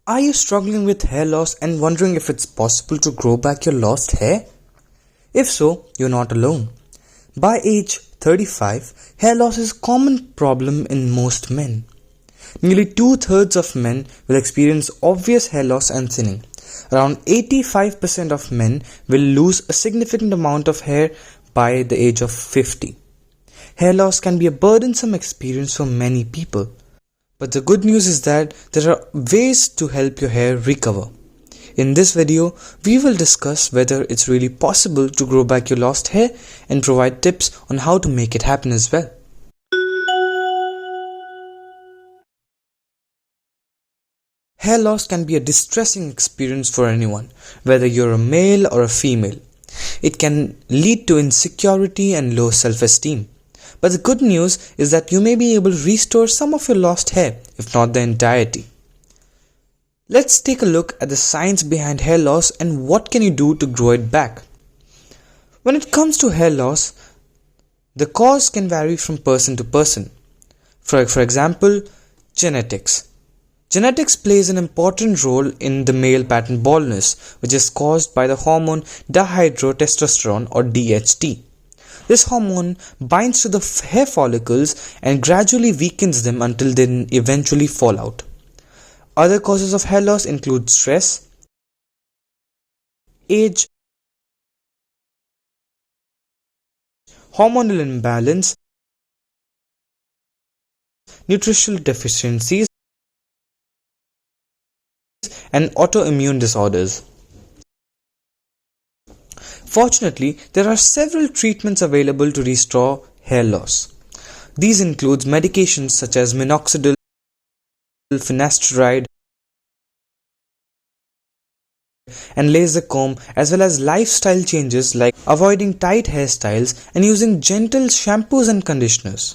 Are you struggling with hair loss and wondering if it's possible to grow back your lost hair? If so, you're not alone. By age 35, hair loss is a common problem in most men. Nearly 2/3 of men will experience obvious hair loss and thinning. Around 85% of men will lose a significant amount of hair by the age of 50. Hair loss can be a burdensome experience for many people. But the good news is that there are ways to help your hair recover. In this video, we will discuss whether it's really possible to grow back your lost hair and provide tips on how to make it happen as well. Hair loss can be a distressing experience for anyone, whether you're a male or a female. It can lead to insecurity and low self-esteem. But the good news is that you may be able to restore some of your lost hair, if not the entirety. Let's take a look at the science behind hair loss and what can you do to grow it back. When it comes to hair loss, the cause can vary from person to person. For example, genetics. Genetics plays an important role in the male pattern baldness, which is caused by the hormone dihydrotestosterone or DHT. This hormone binds to the hair follicles and gradually weakens them until they eventually fall out. Other causes of hair loss include stress, age, hormonal imbalance, nutritional deficiencies, and autoimmune disorders. Fortunately, there are several treatments available to restore hair loss. These include medications such as minoxidil, finasteride, and laser comb, as well as lifestyle changes like avoiding tight hairstyles and using gentle shampoos and conditioners.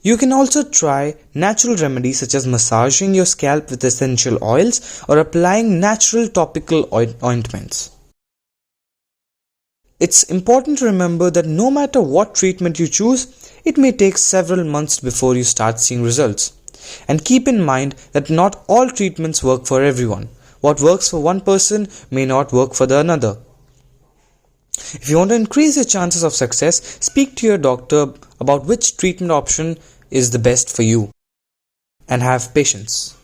You can also try natural remedies such as massaging your scalp with essential oils or applying natural topical ointments. It's important to remember that no matter what treatment you choose, it may take several months before you start seeing results. And keep in mind that not all treatments work for everyone. What works for one person may not work for the another. If you want to increase your chances of success, speak to your doctor about which treatment option is the best for you. And have patience.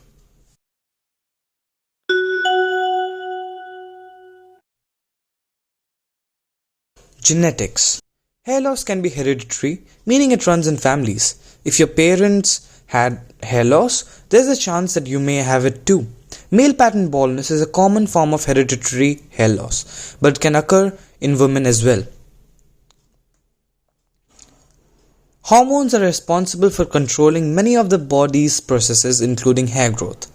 Genetics. Hair loss can be hereditary, meaning it runs in families. If your parents had hair loss, there's a chance that you may have it too. Male pattern baldness is a common form of hereditary hair loss, but can occur in women as well. Hormones are responsible for controlling many of the body's processes, including hair growth.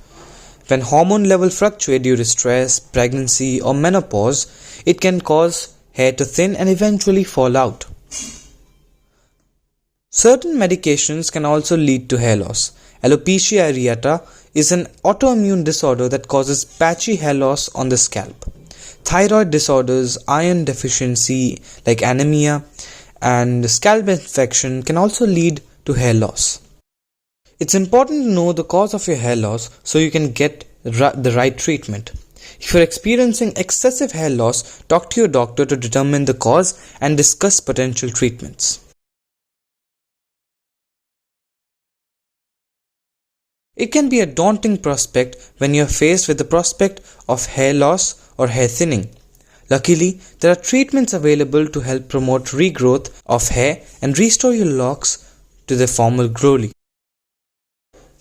When hormone levels fluctuate due to stress, pregnancy, or menopause, it can cause hair to thin and eventually fall out. Certain medications can also lead to hair loss. Alopecia areata is an autoimmune disorder that causes patchy hair loss on the scalp. Thyroid disorders, iron deficiency like anemia, and scalp infection can also lead to hair loss. It's important to know the cause of your hair loss so you can get the right treatment. If you're experiencing excessive hair loss, talk to your doctor to determine the cause and discuss potential treatments. It can be a daunting prospect when you're faced with the prospect of hair loss or hair thinning. Luckily, there are treatments available to help promote regrowth of hair and restore your locks to their former glory.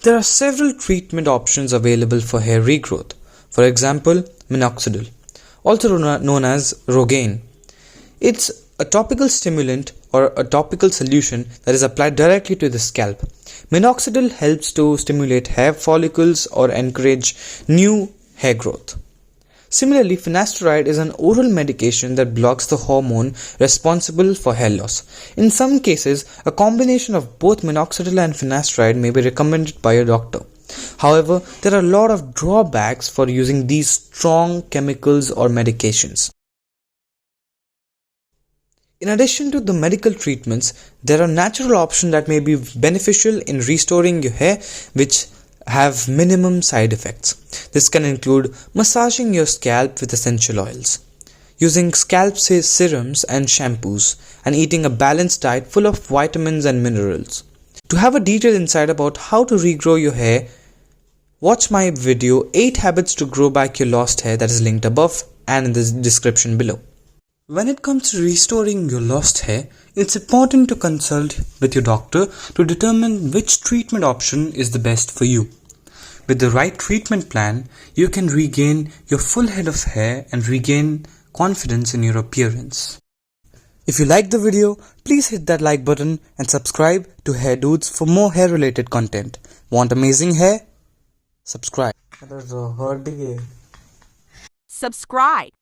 There are several treatment options available for hair regrowth. For example, minoxidil, also known as Rogaine. It's a topical stimulant or a topical solution that is applied directly to the scalp. Minoxidil helps to stimulate hair follicles or encourage new hair growth. Similarly, finasteride is an oral medication that blocks the hormone responsible for hair loss. In some cases, a combination of both minoxidil and finasteride may be recommended by a doctor. However, there are a lot of drawbacks for using these strong chemicals or medications. In addition to the medical treatments, there are natural options that may be beneficial in restoring your hair, which have minimum side effects. This can include massaging your scalp with essential oils, using scalp serums and shampoos, and eating a balanced diet full of vitamins and minerals. To have a detailed insight about how to regrow your hair, watch my video 8 Habits to Grow Back Your Lost Hair that is linked above and in the description below. When it comes to restoring your lost hair, it's important to consult with your doctor to determine which treatment option is the best for you. With the right treatment plan, you can regain your full head of hair and regain confidence in your appearance. If you liked the video, please hit that like button and subscribe to Hair Dudes for more hair related content. Want amazing hair? Subscribe. Subscribe.